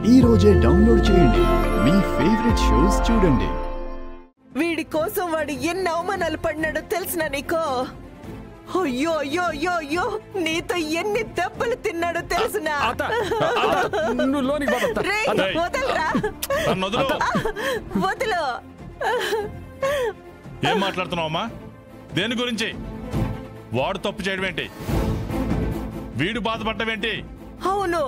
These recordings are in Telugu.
ఈ రోజే డౌన్లోడ్ చేయండి. మీ ఫేవరెట్ షోస్ చూడండి. వీడి కోసం వాడు ఎన్ని అవమానాలు పడినాడో తెలిసిన నీకో? అయ్యో అయ్యో అయ్యో అయ్యో, నీతో ఎన్ని దెబ్బలు తిన్నాడో తెలిసినా? వదలరా, వదులు. ఏం మాట్లాడుతున్నావమ్మా? దేని గురించి? వాడు తప్పు చేయడం ఏంటి? వీడు బాధపడ్డమేంటి? అవును,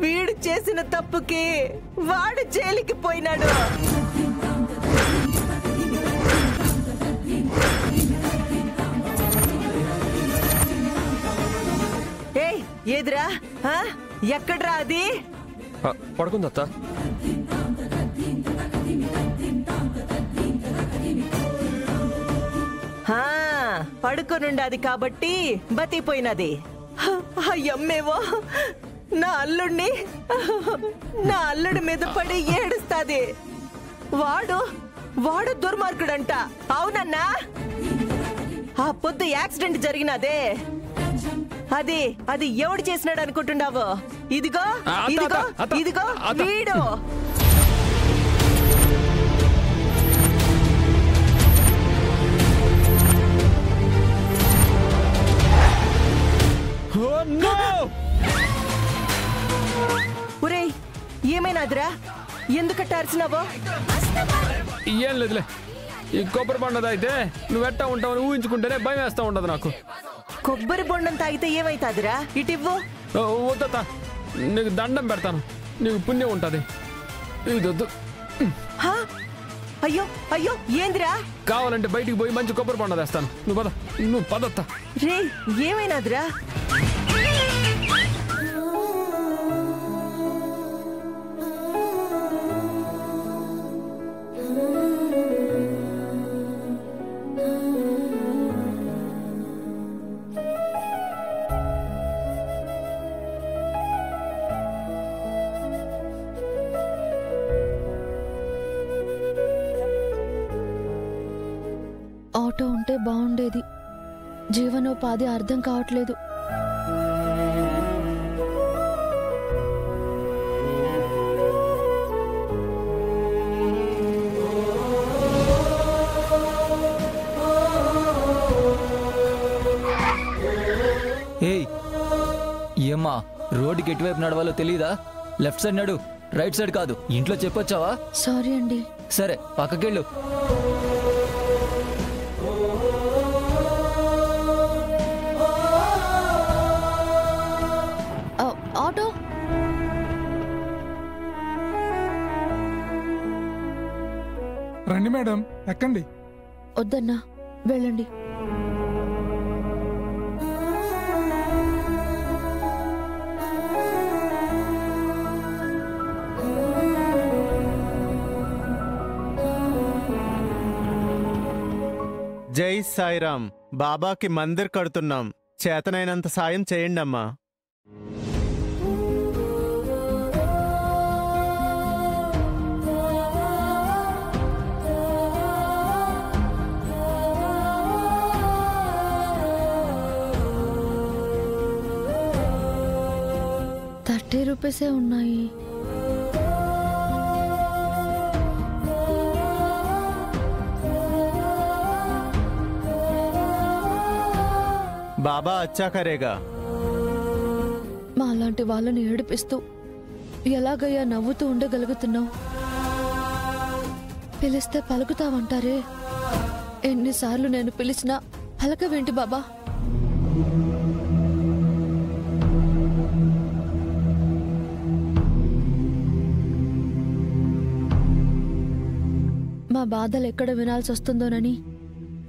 వీడు చేసిన తప్పుకి వాడు జైలుకి పోయినాడు. ఏయ్, ఏదిరా? ఎక్కడ్రా అది? పడుకుందత్త. పడుకొనుండాది కాబట్టి బతిపోయినది. అయ్యమ్మేవో నా అల్లుడి మీద పడి ఏడుస్తాది. వాడు దుర్మార్గుడంట. అవునన్నా? ఆ పొద్దు యాక్సిడెంట్ జరిగినదే, అది ఎవడు చేసినాడు అనుకుంటున్నావు? ఇదిగో ఇదిగో ఇదిగో వీడు. ఒరేయ్, ఏమైనాదిరా? ఎందుకట్ట అరిచినావో? ఏం లేదులే, ఈ కొబ్బరి బొండ తాగితే నువ్వెట్టా ఉంటావని ఊహించుకుంటేనే భయం వేస్తా ఉండదు నాకు. కొబ్బరి బొండం తాగితే ఏమైతాదిరా? ఇటివ్వు. వద్దత్త, నీకు దండం పెడతాను, నీకు పుణ్యం ఉంటది. ఇదొద్దు. అయ్యో అయ్యో, ఏందిరా? కావాలంటే బయటికి పోయి మంచి కొబ్బరి బొండ తెస్తాను. నువ్వు పదత్తా. రే, ఏమైనాదిరా? ఆటో ఉంటే బాగుండేది. జీవనోపాధి అర్థం కావట్లేదు. ఏయ్, ఏమ్మా, రోడ్డుకి ఎటువైపు నడవాలో తెలీదా? లెఫ్ట్ సైడ్ నడు, రైట్ సైడ్ కాదు. ఇంట్లో చెప్పొచ్చావా? సారీ అండి. సరే, పక్కకెళ్ళు. ఆటో. రండి మేడం, ఎక్కండి. వద్దన్నా, వెళ్ళండి. జై సాయిరామ్. బాబాకి మందిర్ కడుతున్నాం, చేతనైనంత సాయం చేయండి అమ్మా. ₹30 ఉన్నాయి. బాబా అచ్చా కరేగా. మా లాంటి వాళ్ళని ఏడిపిస్తూ ఎలాగయ్యా నవ్వుతూ ఉండగలుగుతున్నావు? పిలిస్తే పలుకుతావంటారే, ఎన్నిసార్లు నేను పిలిచినా పలకవేంటి బాబా? మా బాధలు ఎక్కడ వినాల్సి వస్తుందోనని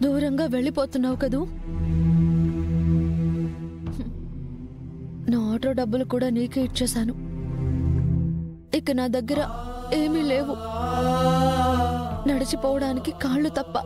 దూరంగా వెళ్ళిపోతున్నావు కదూ. నా ఆటో డబ్బులు కూడా నీకే ఇచ్చేశాను. ఇక నా దగ్గర ఏమీ లేవు, నడిచిపోవడానికి కాళ్ళు తప్ప.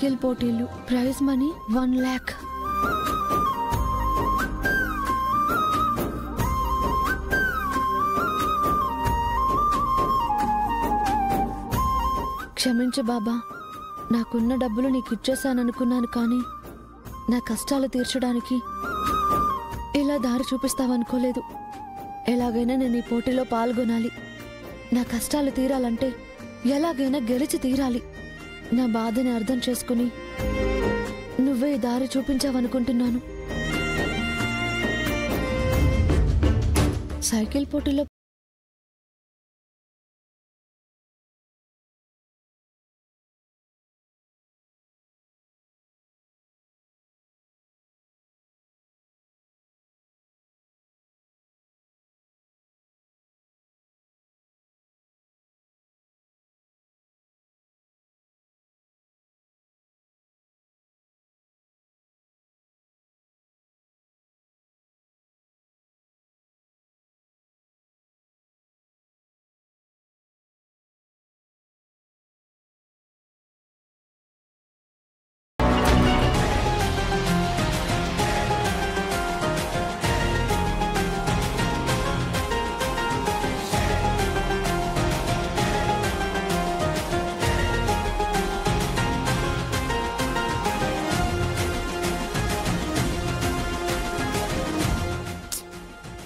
సైకిల్ పోటీలు, ప్రైజ్ మనీ 1 lakh. క్షమించు బాబా, నాకున్న డబ్బులు నీకు ఇచ్చేసాననుకున్నాను, కానీ నా కష్టాలు తీర్చడానికి ఇలా దారి చూపిస్తావనుకోలేదు. ఎలాగైనా నేను ఈ పోటీలో పాల్గొనాలి. నా కష్టాలు తీరాలంటే ఎలాగైనా గెలిచి తీరాలి. నా బాధని అర్థం చేసుకుని నువ్వే ఈ దారి చూపించావనుకుంటున్నాను. సైకిల్ పోటీలో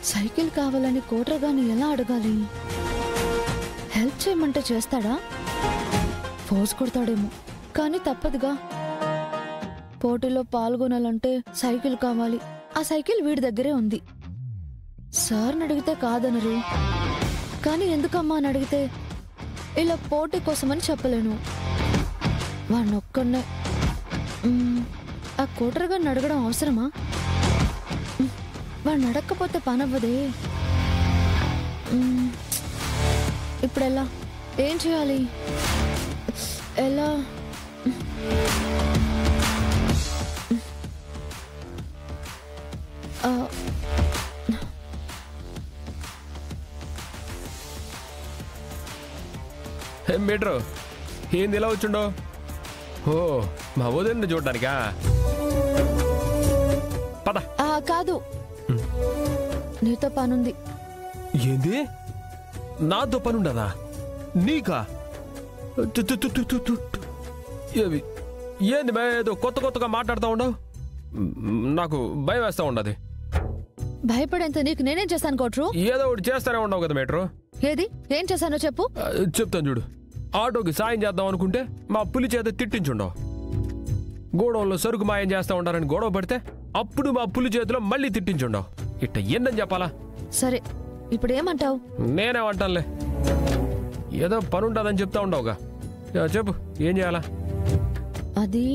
సైకిల్ కావాలని కోటరగాని ఎలా అడగాలి? హెల్ప్ చేయమంటే చేస్తాడా? ఫోర్స్ కొడతాడేమో, కానీ తప్పదుగా. పోటీలో పాల్గొనాలంటే సైకిల్ కావాలి. ఆ సైకిల్ వీడి దగ్గరే ఉంది. సార్ని అడిగితే కాదనరు, కానీ ఎందుకమ్మా అని అడిగితే ఇలా పోటీ కోసమని చెప్పలేను. వాడినొక్కడే ఆ కోటరగాన్ని అడగడం అవసరమా? వాడిని అడగకపోతే పనవ్వదే. ఇప్పుడెలా? ఏం చేయాలి? ఎలా? మీటరు ఏంది ఇలా వచ్చిండో? ఓ, మా వదిలిని చూడటానికా? పద. కాదు, నీతో పనుంది. ఏంది? నాతో పనుండదా? నీకా? ఏంది ఏదో కొత్త కొత్తగా మాట్లాడుతూ ఉండవు? నాకు భయం వేస్తా ఉండదు. భయపడేంత నీకు నేనేం చేశాను కోట్రు? ఏదో ఒకటి చేస్తానే ఉండవు కదా మీటరు. ఏది? ఏం చేశానో చెప్పు. చెప్తాను చూడు. ఆటోకి సాయం చేద్దాం అనుకుంటే మా పులి చేత తిట్టించుండవు. గోడౌన్లో సరుకు మాయం చేస్తా ఉండాలని గొడవ పడితే అప్పుడు మా పులి చేతిలో మళ్ళీ తిట్టించుండవు. ఇట్ట ఏందని చెప్పాలా? సరే, ఇప్పుడు ఏమంటావు? నేనేమంటానులే, ఏదో పనుంటుందని చెప్తా ఉండవుగా. చెప్పు, ఏం చేయాలా? అది